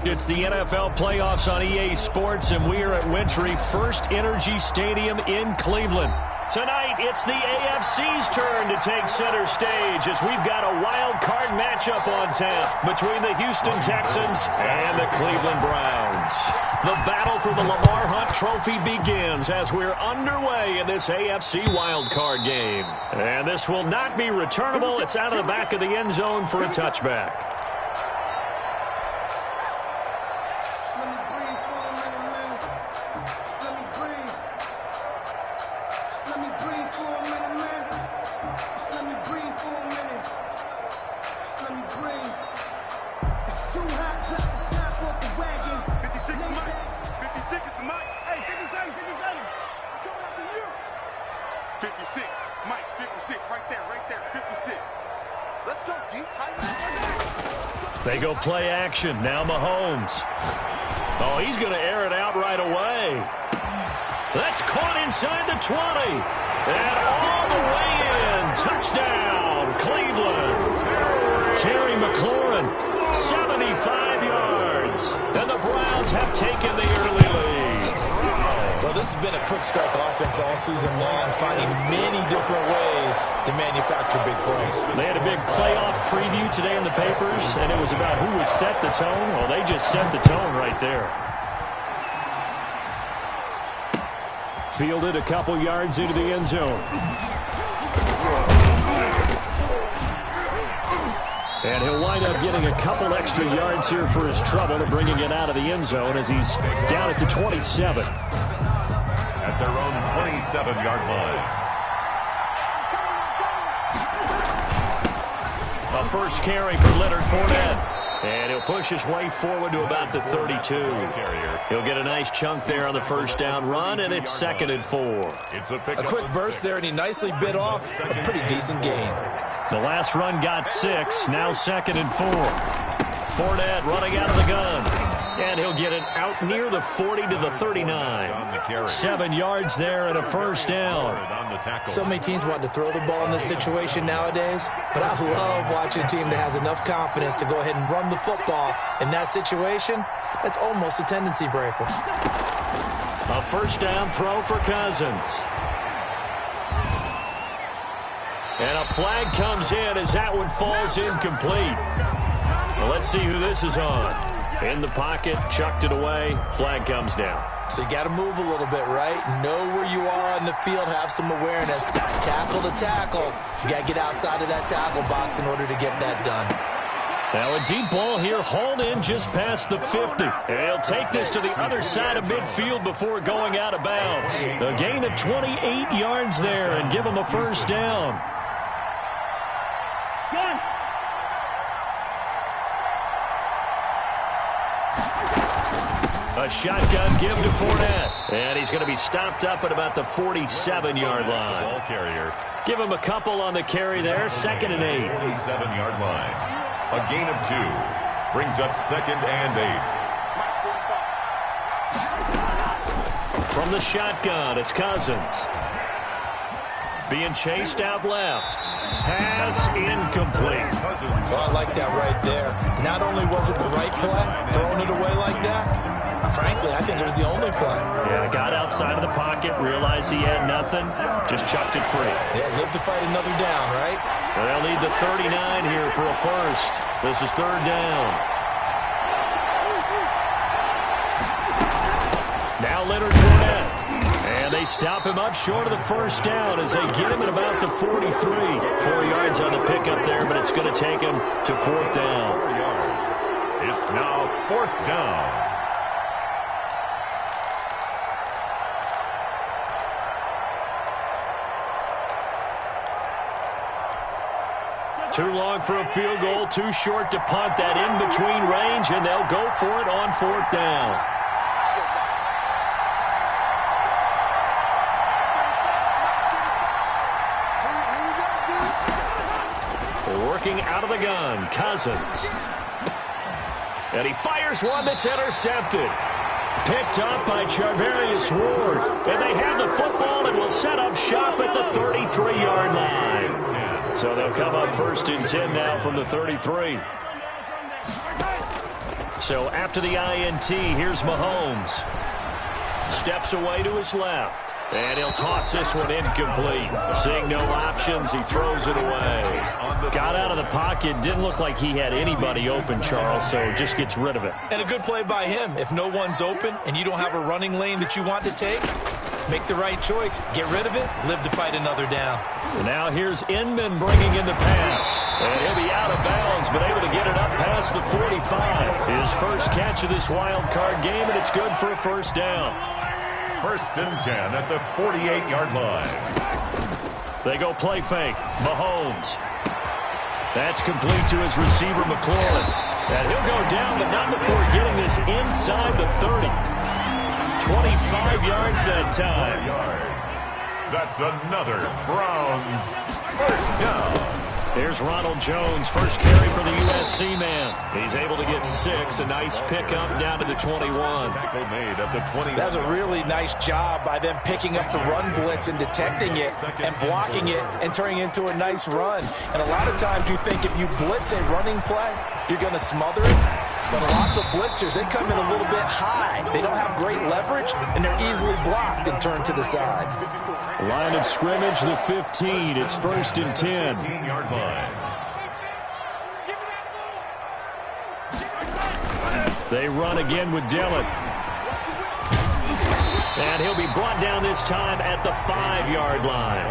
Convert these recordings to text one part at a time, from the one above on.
It's the NFL playoffs on EA Sports, and we are at Wintry First Energy Stadium in Cleveland. Tonight, it's the AFC's turn to take center stage as we've got a wild card matchup on tap between the Houston Texans and the Cleveland Browns. The battle for the Lamar Hunt Trophy begins as we're underway in this AFC wild card game. And this will not be returnable. It's out of the back of the end zone for a touchback. They go play action. Now Mahomes. Oh, he's going to air it out right away. That's caught inside the 20. And all the way in. Touchdown, Cleveland. Terry McLaurin, 75 yards. And the Browns have taken the early lead. Well, this has been a quick strike offense all season long, finding many different ways to manufacture big plays. They had a big playoff preview today in the papers, and it was about who would set the tone. Well, they just set the tone right there. Fielded a couple yards into the end zone. And he'll wind up getting a couple extra yards here for his trouble to bringing it out of the end zone as he's down at the 27. At their own 27-yard line. A first carry for Leonard Fournette. And he'll push his way forward to about the 32. He'll get a nice chunk there on the first down run, and it's 2nd and 4. A quick burst there, and he nicely bit off a pretty decent gain. The last run got 6, now 2nd and 4. Fournette running out of the gun. And he'll get it out near the 40 to the 39. 7 yards there and a first down. So many teams want to throw the ball in this situation nowadays, but I love watching a team that has enough confidence to go ahead and run the football. In that situation, that's almost a tendency breaker. A first down throw for Cousins. And a flag comes in as that one falls incomplete. Well, let's see who this is on. In the pocket, chucked it away, flag comes down. So you got to move a little bit, right? Know where you are on the field, have some awareness. Tackle to tackle. You got to get outside of that tackle box in order to get that done. Now a deep ball here, hauled in just past the 50. And he'll take this to the other side of midfield before going out of bounds. A gain of 28 yards there and give him a first down. A shotgun give to Fournette. And he's going to be stopped up at about the 47-yard line. Ball carrier. Give him a couple on the carry there. 2nd and 8. 47-yard line. A gain of 2. Brings up 2nd and 8. From the shotgun, it's Cousins. Being chased out left. Pass incomplete. Oh, I like that right there. Not only was it the right play, throwing it away like that, frankly, I think it was the only play. Yeah, got outside of the pocket, realized he had nothing, just chucked it free. Yeah, live to fight another down, right? They'll need the 39 here for a first. This is 3rd down. Now Leonard Fournette. And they stop him up short of the first down as they get him at about the 43. 4 yards on the pickup there, but it's going to take him to 4th down. 4 yards. It's now 4th down. Too long for a field goal, too short to punt. That in-between range, and they'll go for it on 4th down. Working out of the gun, Cousins. And he fires one that's intercepted. Picked up by Charvarius Ward. And they have the football and will set up shop at the 33-yard line. So they'll come up 1st and 10 now from the 33. So after the INT, here's Mahomes. Steps away to his left. And he'll toss this one incomplete. Seeing no options, he throws it away. Got out of the pocket. Didn't look like he had anybody open, Charles, so just gets rid of it. And a good play by him. If no one's open and you don't have a running lane that you want to take, make the right choice. Get rid of it. Live to fight another down. And now here's Inman bringing in the pass. And he'll be out of bounds, but able to get it up past the 45. His first catch of this wild card game, and it's good for a first down. 1st and 10 at the 48-yard line. They go play fake. Mahomes. That's complete to his receiver, McLaurin. And he'll go down, but not before getting this inside the 30. 25 yards that time. That's another Browns first down. Here's Ronald Jones, first carry for the USC man. He's able to get 6, a nice pickup down to the 21. Tackle made at the 21. That's a really nice job by them picking up the run blitz and detecting it and blocking it and turning it into a nice run. And a lot of times you think if you blitz a running play, you're going to smother it. But a lot of the blitzers, they come in a little bit high. They don't have great leverage, and they're easily blocked and turned to the side. Line of scrimmage, the 15. It's 1st and 10. 15-yard line. They run again with Dillon. And he'll be brought down this time at the 5-yard line.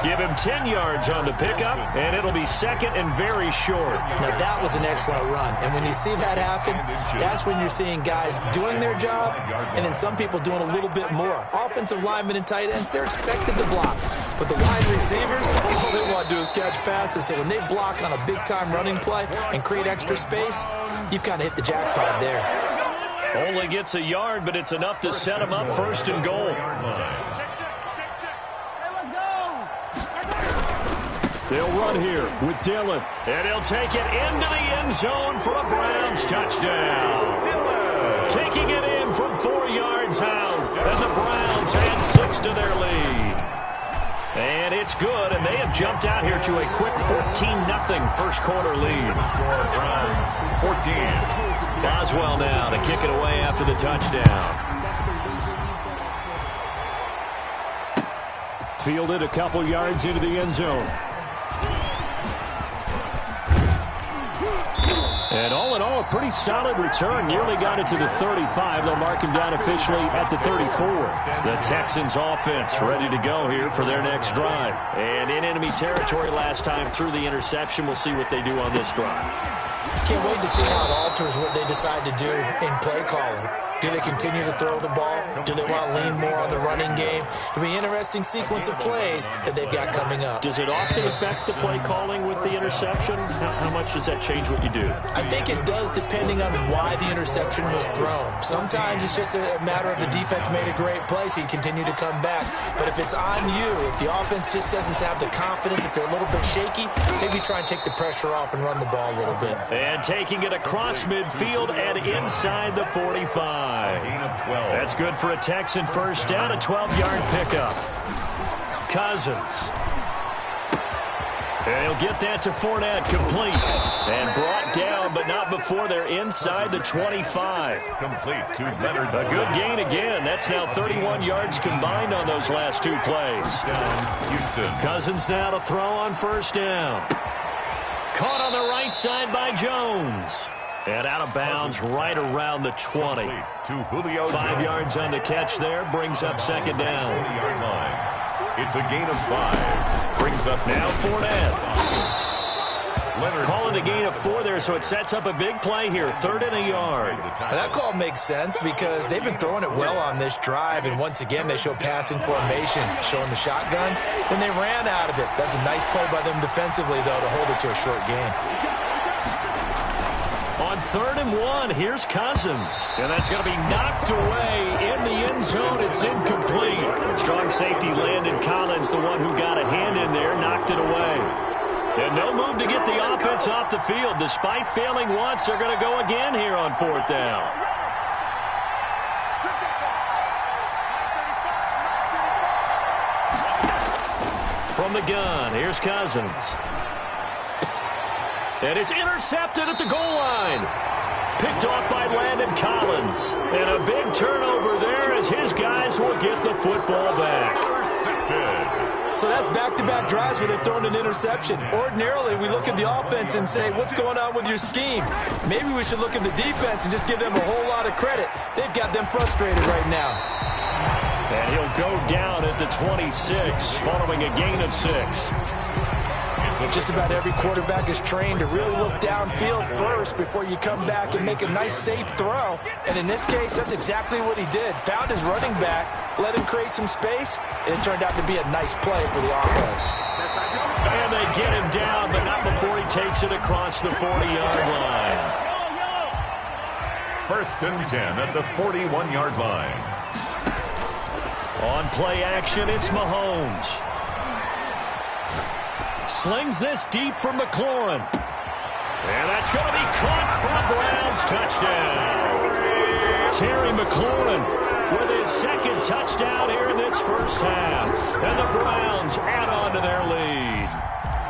Give him 10 yards on the pickup, and it'll be 2nd and very short. Now, that was an excellent run. And when you see that happen, that's when you're seeing guys doing their job, and then some people doing a little bit more. Offensive linemen and tight ends, they're expected to block. But the wide receivers, all they want to do is catch passes. So when they block on a big-time running play and create extra space, you've kind of hit the jackpot there. Only gets a yard, but it's enough to set him up 1st and goal. They'll run here with Dillon. And he'll take it into the end zone for a Browns touchdown. Taking it in from 4 yards out. And the Browns add 6 to their lead. And it's good, and they have jumped out here to a quick 14-0 first quarter lead. Browns 14. Boswell now to kick it away after the touchdown. Fielded a couple yards into the end zone. And all in all, a pretty solid return. Nearly got it to the 35. They'll mark him down officially at the 34. The Texans offense ready to go here for their next drive. And in enemy territory last time through the interception. We'll see what they do on this drive. Can't wait to see how it alters what they decide to do in play calling. Do they continue to throw the ball? Do they want to lean more on the running game? It'll be an interesting sequence of plays that they've got coming up. Does it often affect the play calling with the interception? How much does that change what you do? I think it does depending on why the interception was thrown. Sometimes it's just a matter of the defense made a great play, so you continue to come back. But if it's on you, if the offense just doesn't have the confidence, if they're a little bit shaky, maybe try and take the pressure off and run the ball a little bit. And taking it across midfield and inside the 45. That's good for a Texan first down, a 12-yard pickup. Cousins. And he'll get that to Fournette, complete. And brought down, but not before they're inside the 25. Complete to Leonard. A good gain again. That's now 31 yards combined on those last 2 plays. Houston. Cousins now to throw on first down. Caught on the right side by Jones. And out of bounds right around the 20. 5 yards on the catch there. Brings up 2nd down. 20-yard line. It's a gain of 5. Brings up now Fournette. Calling a gain of 4 there, so it sets up a big play here. 3rd and a yard. And that call makes sense because they've been throwing it well on this drive, and once again they show passing formation, showing the shotgun. Then they ran out of it. That's a nice play by them defensively, though, to hold it to a short gain. On 3rd and 1, here's Cousins. And that's going to be knocked away in the end zone. It's incomplete. Strong safety Landon Collins, the one who got a hand in there, knocked it away. And no move to get the offense off the field. Despite failing once, they're going to go again here on 4th down. From the gun, here's Cousins. And it's intercepted at the goal line. Picked off by Landon Collins. And a big turnover there as his guys will get the football back. So that's back-to-back drives where they've thrown an interception. Ordinarily, we look at the offense and say, what's going on with your scheme? Maybe we should look at the defense and just give them a whole lot of credit. They've got them frustrated right now. And he'll go down at the 26 following a gain of 6. Just about every quarterback is trained to really look downfield first before you come back and make a nice, safe throw. And in this case, that's exactly what he did. Found his running back, let him create some space, and it turned out to be a nice play for the offense. And they get him down, but not before he takes it across the 40-yard line. 1st and 10 at the 41-yard line. On play action, it's Mahomes. Slings this deep for McLaurin. And that's going to be caught for a Browns touchdown. Terry McLaurin with his 2nd touchdown here in this first half. And the Browns add on to their lead.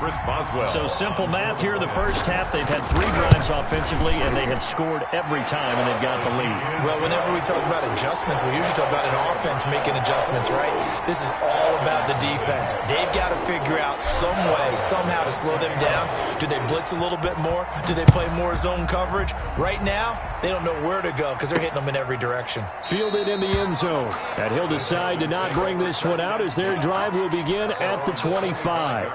Chris Boswell. So simple math here in the first half. They've had 3 drives offensively, and they have scored every time, and they've got the lead. Well, whenever we talk about adjustments, we usually talk about an offense making adjustments, right? This is all about the defense. They've got to figure out some way, somehow to slow them down. Do they blitz a little bit more? Do they play more zone coverage? Right now, they don't know where to go because they're hitting them in every direction. Fielded in the end zone. And he'll decide to not bring this one out as their drive will begin at the 25.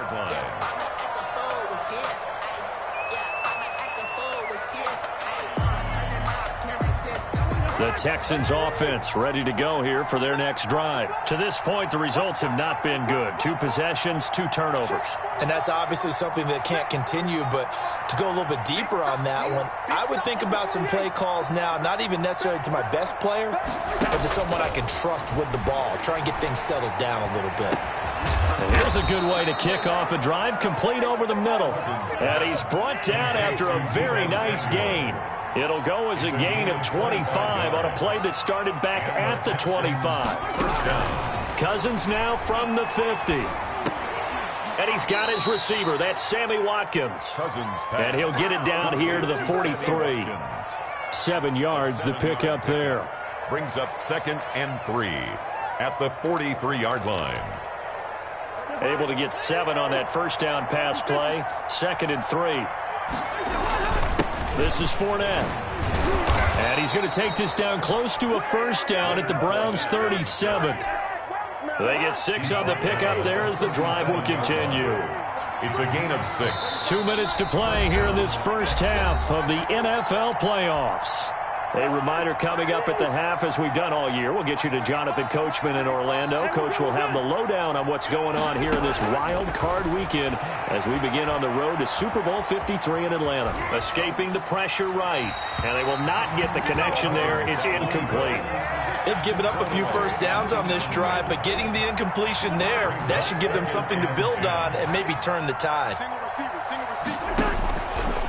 The Texans offense ready to go here for their next drive. To this point, the results have not been good. 2 possessions, 2 turnovers. And that's obviously something that can't continue, but to go a little bit deeper on that one, I would think about some play calls now, not even necessarily to my best player, but to someone I can trust with the ball. Try and get things settled down a little bit. And here's a good way to kick off a drive, complete over the middle. And he's brought down after a very nice gain. It'll go as a gain of 25 on a play that started back at the 25. First down. Cousins now from the 50. And he's got his receiver. That's Sammy Watkins. And he'll get it down here to the 43. 7 yards, the pickup there. Brings up 2nd and 3 at the 43-yard line. Able to get 7 on that first down pass play. 2nd and 3. This is Fournette. And he's going to take this down close to a first down at the Browns' 37. They get 6 on the pickup there as the drive will continue. It's a gain of 6. 2 minutes to play here in this first half of the NFL playoffs. A reminder coming up at the half, as we've done all year. We'll get you to Jonathan Coachman in Orlando. Coach will have the lowdown on what's going on here in this wild card weekend as we begin on the road to Super Bowl 53 in Atlanta. Escaping the pressure right, and they will not get the connection there. It's incomplete. They've given up a few first downs on this drive, but getting the incompletion there, that should give them something to build on and maybe turn the tide.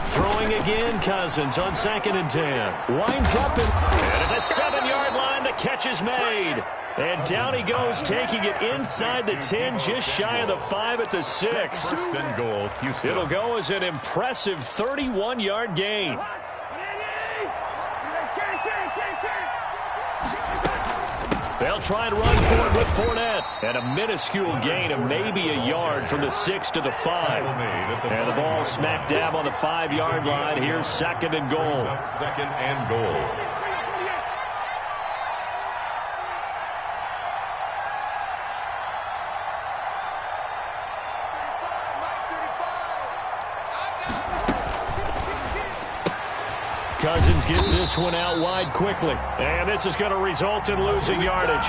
Throwing again, Cousins on 2nd and 10. Winds up and at the 7-yard line, the catch is made. And down he goes, taking it inside the 10, just shy of the 5 at the 6. 1st and goal, Houston. It'll go as an impressive 31-yard gain. They'll try and run for it with Fournette. And a minuscule gain of maybe a yard from the 6 to the 5. And the ball smack dab on the 5-yard line. Here's 2nd and goal. 2nd and goal. Cousins gets this one out wide quickly. And this is going to result in losing yardage.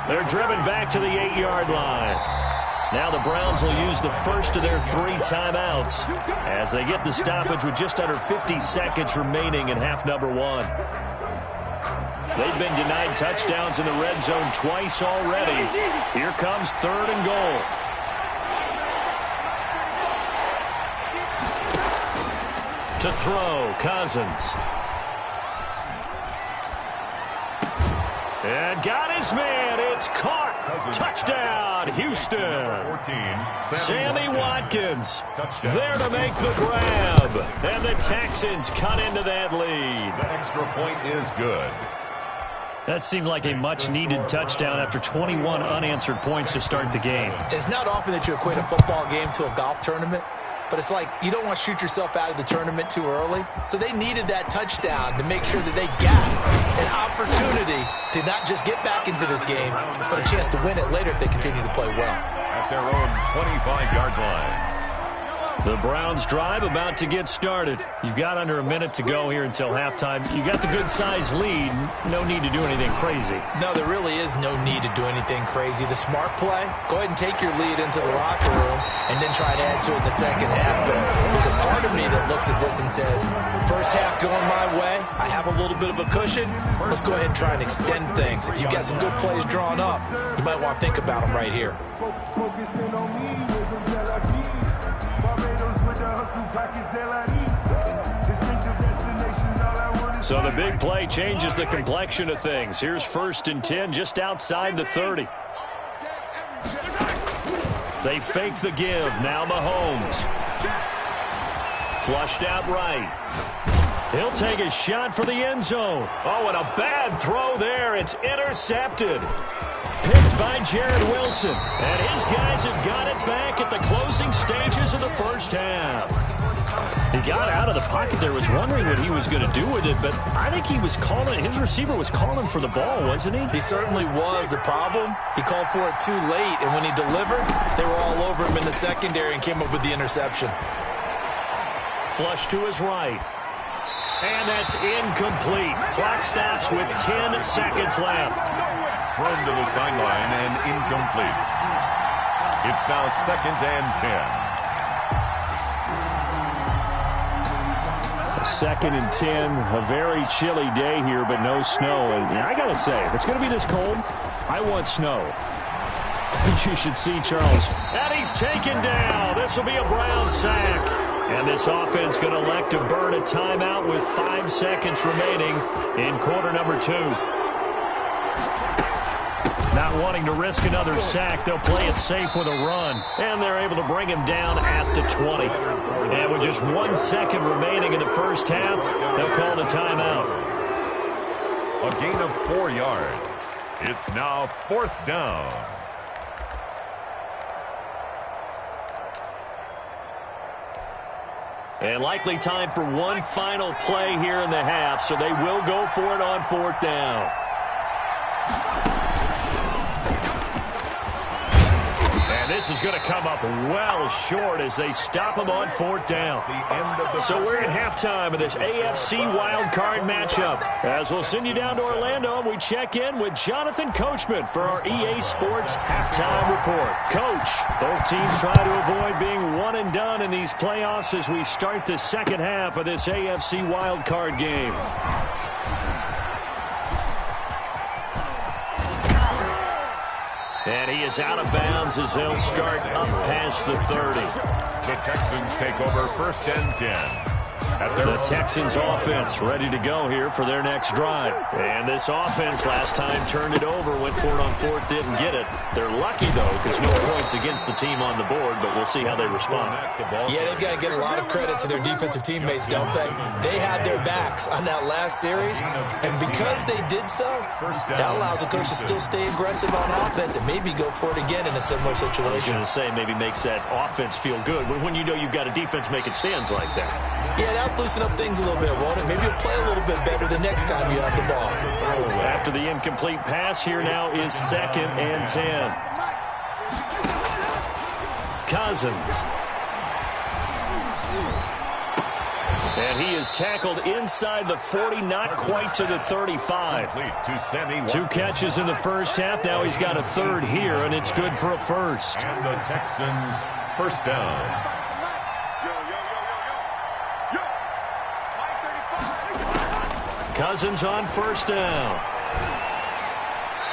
They're driven back to the 8-yard line. Now the Browns will use the first of their 3 timeouts as they get the stoppage with just under 50 seconds remaining in half number 1. They've been denied touchdowns in the red zone twice already. Here comes 3rd and goal. To throw, Cousins. And got his man. It's caught. Touchdown, Houston. Sammy Watkins there to make the grab. And the Texans cut into that lead. The extra point is good. That seemed like a much-needed touchdown after 21 unanswered points to start the game. It's not often that you equate a football game to a golf tournament, but it's like you don't want to shoot yourself out of the tournament too early. So they needed that touchdown to make sure that they got an opportunity to not just get back into this game, but a chance to win it later if they continue to play well. At their own 25-yard line. The Browns drive about to get started. You've got under a minute to go here until halftime. You got the good-sized lead. No need to do anything crazy. No, there really is no need to do anything crazy. The smart play, go ahead and take your lead into the locker room and then try to add to it in the second half. But there's a part of me that looks at this and says, first half going my way, I have a little bit of a cushion. Let's go ahead and try and extend things. If you've got some good plays drawn up, you might want to think about them right here. Focusing on me with some Tel So the big play changes the complexion of things. Here's 1st and 10 just outside the 30. They fake the give. Now Mahomes. Flushed out right. He'll take a shot for the end zone. Oh, and a bad throw there. It's intercepted. Picked by Jared Wilson. And his guys have got it back at the closing stages of the first half. He got out of the pocket there, was wondering what he was going to do with it, but I think he was calling, his receiver was calling for the ball, wasn't he? He certainly was. The problem, he called for it too late, and when he delivered, they were all over him in the secondary and came up with the interception. Flush to his right. And that's incomplete. Clock stops with 10 seconds left. Thrown to the sideline and incomplete. It's now 2nd and 10. 2nd and 10, a very chilly day here, but no snow. And I got to say, if it's going to be this cold, I want snow. You should see Charles. And he's taken down. This will be a Brown sack. And this offense going to elect to burn a timeout with 5 seconds remaining in quarter number 2. Not wanting to risk another sack, they'll play it safe with a run. And they're able to bring him down at the 20. And with just 1 second remaining in the first half, they'll call the timeout. A gain of 4 yards. It's now 4th down. And likely time for one final play here in the half, so they will go for it on 4th down. And this is going to come up well short as they stop him on 4th down. So we're at halftime of this AFC wildcard matchup. As we'll send you down to Orlando, we check in with Jonathan Coachman for our EA Sports Halftime Report. Coach, both teams try to avoid being one and done in these playoffs as we start the second half of this AFC wildcard game. And he is out of bounds as they'll start up past the 30. The Texans take over 1st and 10. The Texans offense ready to go here for their next drive. And this offense last time turned it over, went for it on 4th, didn't get it. They're lucky, though, because no points against the team on the board, but we'll see how they respond. Yeah, they've got to get a lot of credit to their defensive teammates, don't they? They had their backs on that last series, and because they did so, that allows the coach to still stay aggressive on offense and maybe go for it again in a similar situation. I was going to say maybe makes that offense feel good when you know you've got a defense making stands like that. Yeah, that'll loosen up things a little bit, won't it? Maybe you'll play a little bit better the next time you have the ball. After the incomplete pass, here now is 2nd and 10. Cousins. And he is tackled inside the 40, not quite to the 35. 2 catches in the first half. Now he's got a 3rd here, and it's good for a 1st. And the Texans 1st down. Cousins on 1st down.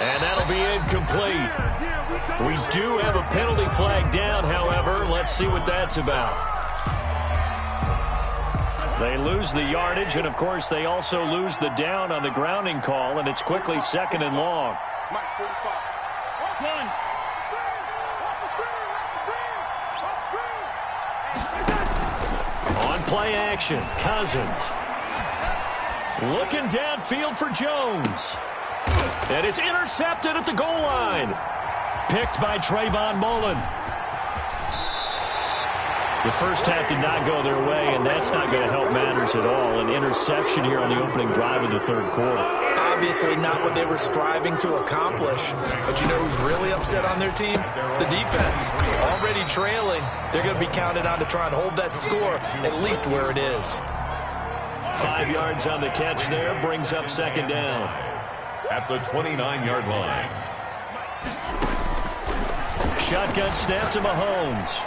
And that'll be incomplete. We do have a penalty flag down, however. Let's see what that's about. They lose the yardage, and, of course, they also lose the down on the grounding call, and it's quickly 2nd and long. On play action, Cousins. Looking downfield for Jones. And it's intercepted at the goal line. Picked by Trayvon Mullen. The first half did not go their way, and that's not going to help matters at all. An interception here on the opening drive of the third quarter. Obviously not what they were striving to accomplish. But you know who's really upset on their team? The defense. Already trailing. They're going to be counted on to try and hold that score at least where it is. 5 yards on the catch there. Brings up 2nd down. At the 29-yard line. Shotgun snap to Mahomes.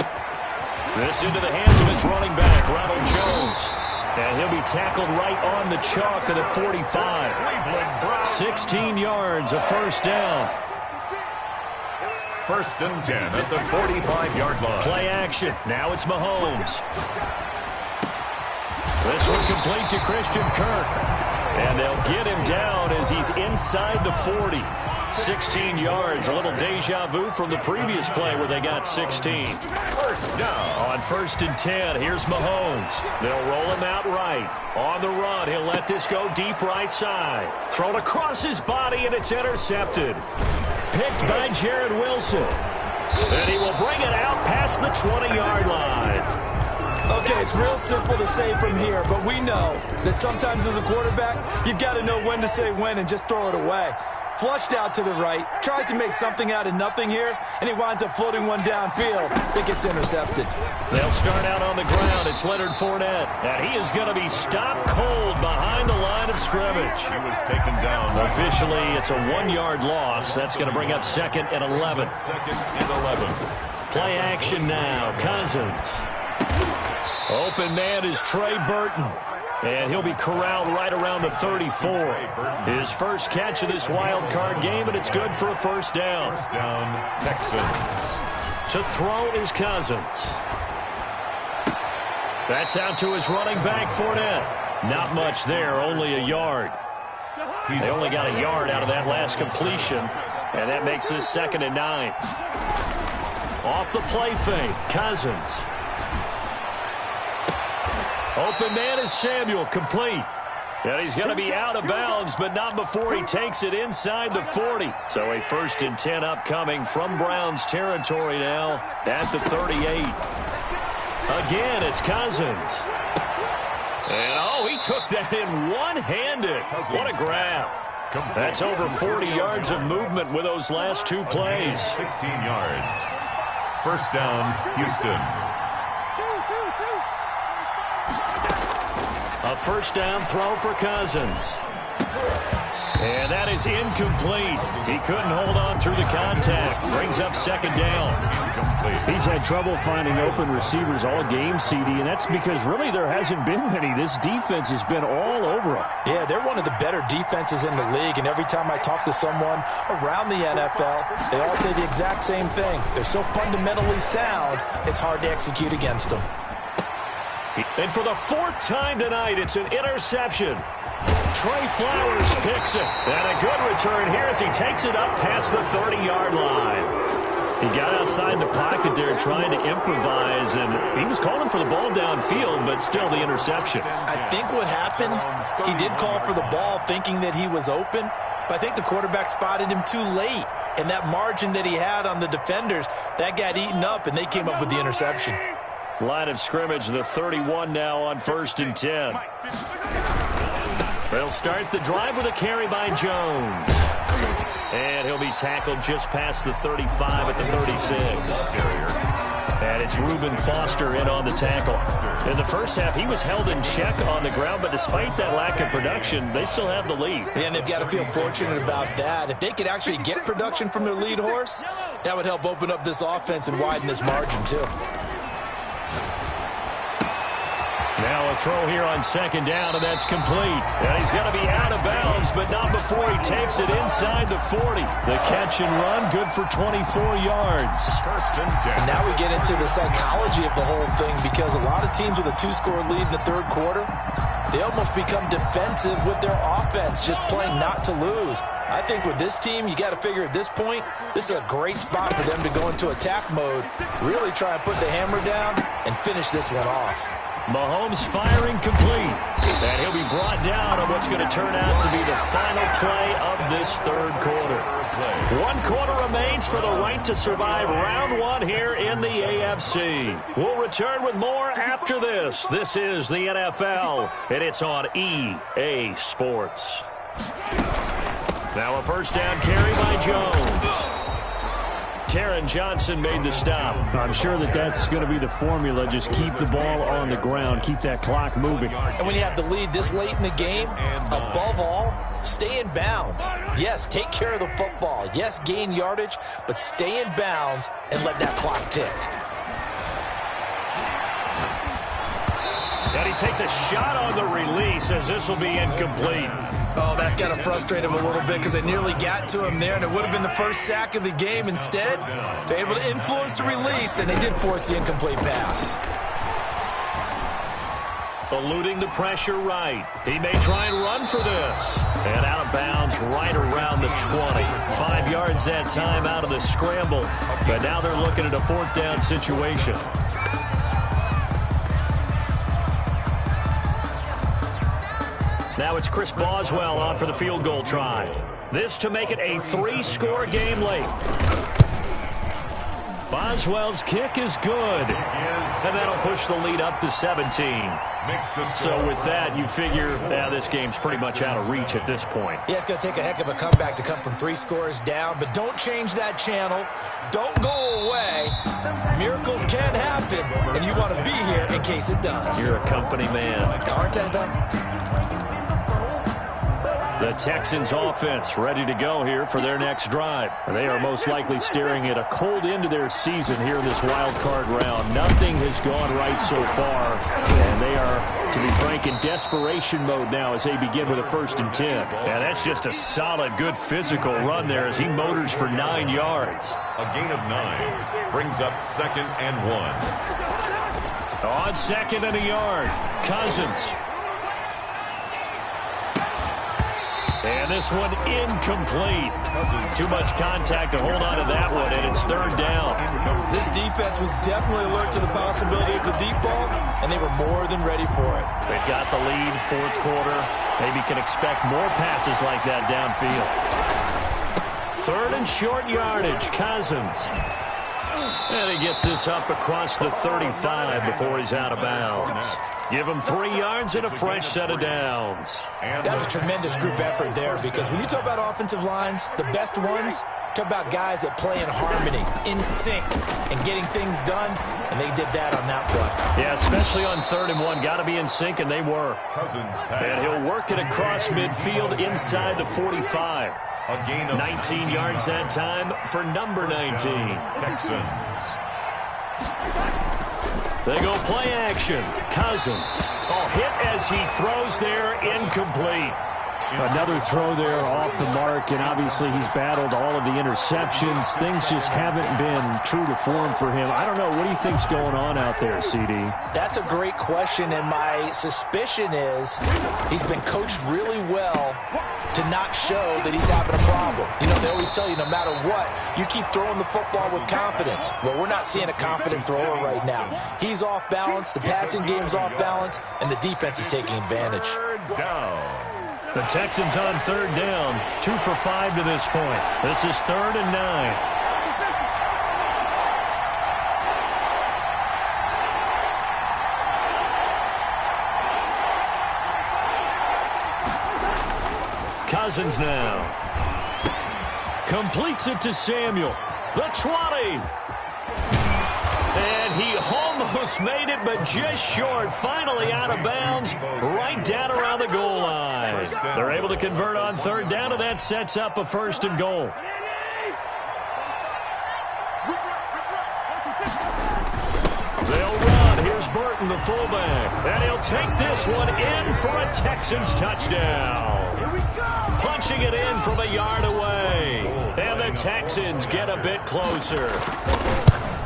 This into the hands of his running back, Ronald Jones. And he'll be tackled right on the chalk at the 45. 16 yards, a first down. 1st and 10 at the 45-yard line. Play action. Now it's Mahomes. This one complete to Christian Kirk. And they'll get him down as he's inside the 40. 16 yards, a little deja vu from the previous play where they got 16. First down. On 1st and 10, here's Mahomes. They'll roll him out right. On the run, he'll let this go deep right side. Thrown across his body, and it's intercepted. Picked by Jared Wilson. And he will bring it out past the 20-yard line. Okay, it's real simple to say from here, but we know that sometimes as a quarterback, you've got to know when to say when and just throw it away. Flushed out to the right, tries to make something out of nothing here, and he winds up floating one downfield that gets intercepted. They'll start out on the ground. It's Leonard Fournette, and he is going to be stopped cold behind the line of scrimmage. He was taken down. Officially, it's a 1-yard loss. That's going to bring up 2nd and 11. 2nd and 11. Play action now. Cousins. Open man is Trey Burton. And he'll be corralled right around the 34. His first catch of this wild card game, and it's good for a first down. First down, Texans. To throw is Cousins. That's out to his running back, Fournette. Not much there, only a yard. They only got a yard out of that last completion, and that makes this 2nd and 9. Off the play fake, Cousins. Open man is Samuel, complete. And he's going to be out of bounds, but not before he takes it inside the 40. So a 1st and 10 upcoming from Browns territory now at the 38. Again, it's Cousins. And, oh, he took that in one-handed. What a grab. That's over 40 yards of movement with those last 2 plays. 16 yards. First down, Houston. A first down throw for Cousins. And that is incomplete. He couldn't hold on through the contact. Brings up 2nd down. Incomplete. He's had trouble finding open receivers all game, CD, and that's because really there hasn't been many. This defense has been all over him. Yeah, they're one of the better defenses in the league, and every time I talk to someone around the NFL, they all say the exact same thing. They're so fundamentally sound, it's hard to execute against them. And for the 4th time tonight, it's an interception. Trey Flowers picks it. And a good return here as he takes it up past the 30-yard line. He got outside the pocket there trying to improvise, and he was calling for the ball downfield, but still the interception. I think what happened, he did call for the ball thinking that he was open, but I think the quarterback spotted him too late. And that margin that he had on the defenders, that got eaten up, and they came up with the interception. Line of scrimmage, the 31 now on 1st and 10. They'll start the drive with a carry by Jones. And he'll be tackled just past the 35 at the 36. And it's Reuben Foster in on the tackle. In the first half, he was held in check on the ground, but despite that lack of production, they still have the lead. And they've got to feel fortunate about that. If they could actually get production from their lead horse, that would help open up this offense and widen this margin, too. Now a throw here on second down, and that's complete. And he's going to be out of bounds, but not before he takes it inside the 40. The catch and run, good for 24 yards. First and 10. And now we get into the psychology of the whole thing, because a lot of teams with a 2-score lead in the third quarter, they almost become defensive with their offense, just playing not to lose. I think with this team, you got to figure at this point, this is a great spot for them to go into attack mode, really try and put the hammer down and finish this one off. Mahomes firing complete. And he'll be brought down on what's going to turn out to be the final play of this third quarter. 1 quarter remains for the right to survive round 1 here in the AFC. We'll return with more after this. This is the NFL, and it's on EA Sports. Now a first down carry by Jones. Taron Johnson made the stop. I'm sure that's going to be the formula. Just keep the ball on the ground. Keep that clock moving. And when you have the lead this late in the game, above all, stay in bounds. Yes, take care of the football. Yes, gain yardage, but stay in bounds and let that clock tick. And he takes a shot on the release as this will be incomplete. Oh, that's got to frustrate him a little bit because they nearly got to him there, and it would have been the first sack of the game. Instead, they're able to influence the release, and they did force the incomplete pass. Eluding the pressure right. He may try and run for this. And out of bounds right around the 20. 5 yards that time out of the scramble. But now they're looking at a 4th down situation. Now it's Chris Boswell on for the field goal try. This to make it a 3-score game late. Boswell's kick is good. And that'll push the lead up to 17. So with that, you figure this game's pretty much out of reach at this point. Yeah, it's going to take a heck of a comeback to come from 3 scores down, but don't change that channel. Don't go away. Miracles can happen, and you want to be here in case it does. You're a company man. Aren't I, though? The Texans offense ready to go here for their next drive. They are most likely staring at a cold end to their season here in this wild card round. Nothing has gone right so far, and they are, to be frank, in desperation mode now as they begin with a 1st and 10. Yeah, that's just a solid, good physical run there as he motors for 9 yards. A gain of 9 brings up 2nd and 1. On 2nd and a yard, Cousins. And this one incomplete. Too much contact to hold on to that one, and it's 3rd down. This defense was definitely alert to the possibility of the deep ball, and they were more than ready for it. They've got the lead, 4th quarter. Maybe can expect more passes like that downfield. 3rd and short yardage, Cousins. And he gets this up across the 35 before he's out of bounds. Give him 3 yards and a fresh set of downs. That's a tremendous group effort there, because when you talk about offensive lines, the best ones, talk about guys that play in harmony, in sync, and getting things done, and they did that on that play. Yeah, especially on 3rd and 1. Got to be in sync, and they were. And he'll work it across midfield inside the 45. A gain of 19 yards that time for number 19. Texans. They go play action. Cousins. Hit as he throws there, incomplete. Another throw there off the mark, and obviously he's battled all of the interceptions. Things just haven't been true to form for him. I don't know. What do you think's going on out there, CD? That's a great question, and my suspicion is he's been coached really well to not show that he's having a problem. You know, they always tell you no matter what, you keep throwing the football with confidence. Well, we're not seeing a confident thrower right now. He's off balance, the passing game's off balance, and the defense is taking advantage. 3rd down. The Texans on 3rd down, 2 for 5 to this point. This is 3rd and 9. Cousins now. Completes it to Samuel. The 20. And he almost made it, but just short. Finally out of bounds, right down around the goal line. They're able to convert on 3rd down, and that sets up a 1st and goal. They'll run. Here's Burton. Burton, the fullback. And he'll take this one in for a Texans touchdown. Here we go. Punching it in from a yard away. And the Texans get a bit closer.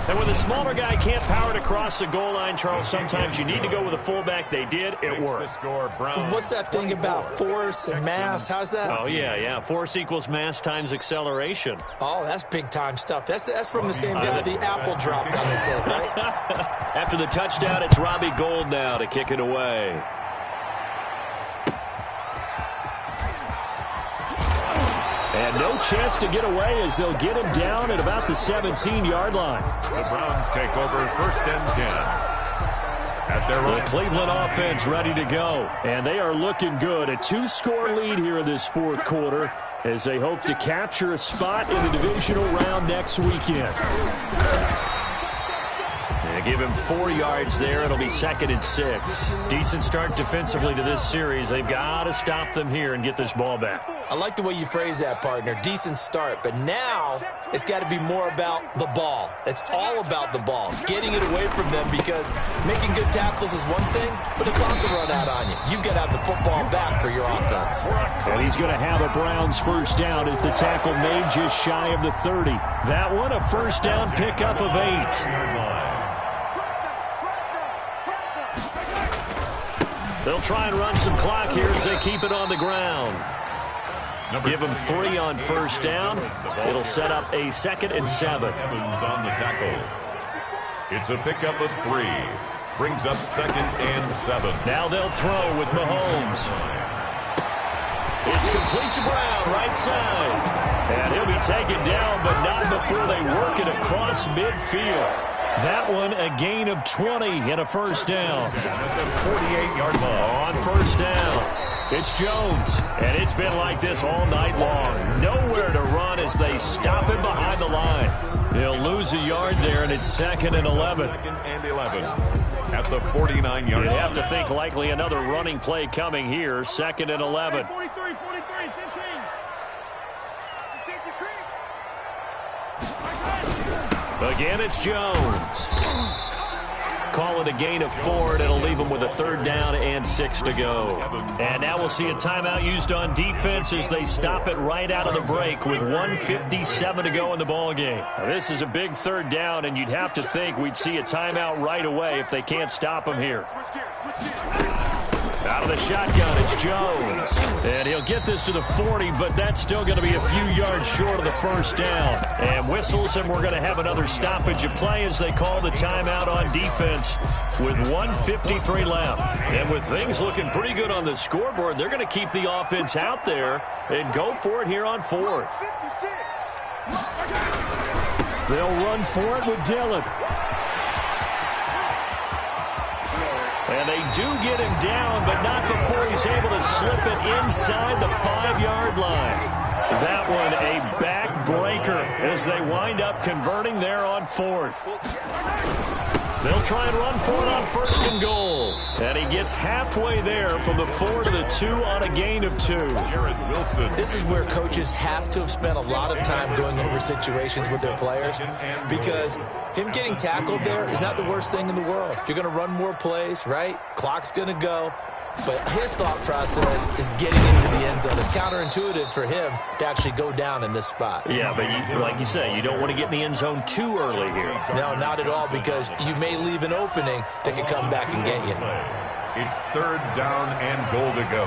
And when the smaller guy can't power it across the goal line, Charles, sometimes you need to go with a fullback. They did. It worked. What's that thing about force and mass? How's that? Oh, yeah. Force equals mass times acceleration. Oh, that's big-time stuff. That's from the same guy the apple dropped on his head, right? After the touchdown, it's Robbie Gould now to kick it away. And no chance to get away as they'll get him down at about the 17-yard line. The Browns take over 1st and 10. At their The Cleveland offense ready to go. And they are looking good. A 2-score lead here in this 4th quarter as they hope to capture a spot in the divisional round next weekend. They give him 4 yards there. It'll be 2nd and 6. Decent start defensively to this series. They've got to stop them here and get this ball back. I like the way you phrase that, partner. Decent start. But now it's got to be more about the ball. It's all about the ball. Getting it away from them, because making good tackles is one thing, but the clock will run out on you. You've got to have the football back for your offense. And he's going to have a Browns first down as the tackle made just shy of the 30. That one a first down pickup of 8. They'll try and run some clock here as they keep it on the ground. Give them 3 on first down. It'll set up a 2nd and 7. Evans on the tackle. It's a pickup of 3. Brings up 2nd and 7. Now they'll throw with Mahomes. It's complete to Brown, right side. And he'll be taken down, but not before they work it across midfield. That one a gain of 20 and a first down. 48-yard line. On first down, it's Jones. And it's been like this all night long. Nowhere to run as they stop him behind the line. They'll lose a yard there, and it's 2nd and 11. 2nd and 11. At the 49-yard line. You have to think likely another running play coming here. 2nd and 11. 43, 15. Again, it's Jones. Call it a gain of 4, and it'll leave them with a 3rd down and 6 to go. And now we'll see a timeout used on defense as they stop it right out of the break with 1:57 to go in the ballgame. Now, this is a big 3rd down, and you'd have to think we'd see a timeout right away if they can't stop him here. Out of the shotgun, it's Jones. And he'll get this to the 40, but that's still going to be a few yards short of the first down. And whistles, and we're going to have another stoppage of play as they call the timeout on defense with 1:53 left. And with things looking pretty good on the scoreboard, they're going to keep the offense out there and go for it here on 4th. They'll run for it with Dillon. And they do get him down, but not before he's able to slip it inside the 5-yard line. That one a backbreaker as they wind up converting there on 4th. They'll try and run for it on 1st and goal. And he gets halfway there from the 4 to the 2 on a gain of 2. Jared Wilson. This is where coaches have to have spent a lot of time going over situations with their players, because him getting tackled there is not the worst thing in the world. You're going to run more plays, right? Clock's going to go. But his thought process is getting into the end zone. It's counterintuitive for him to actually go down in this spot. Yeah, but like you say, you don't want to get in the end zone too early here. No, not at all, because you may leave an opening that can come back and get you. It's 3rd down and goal to go.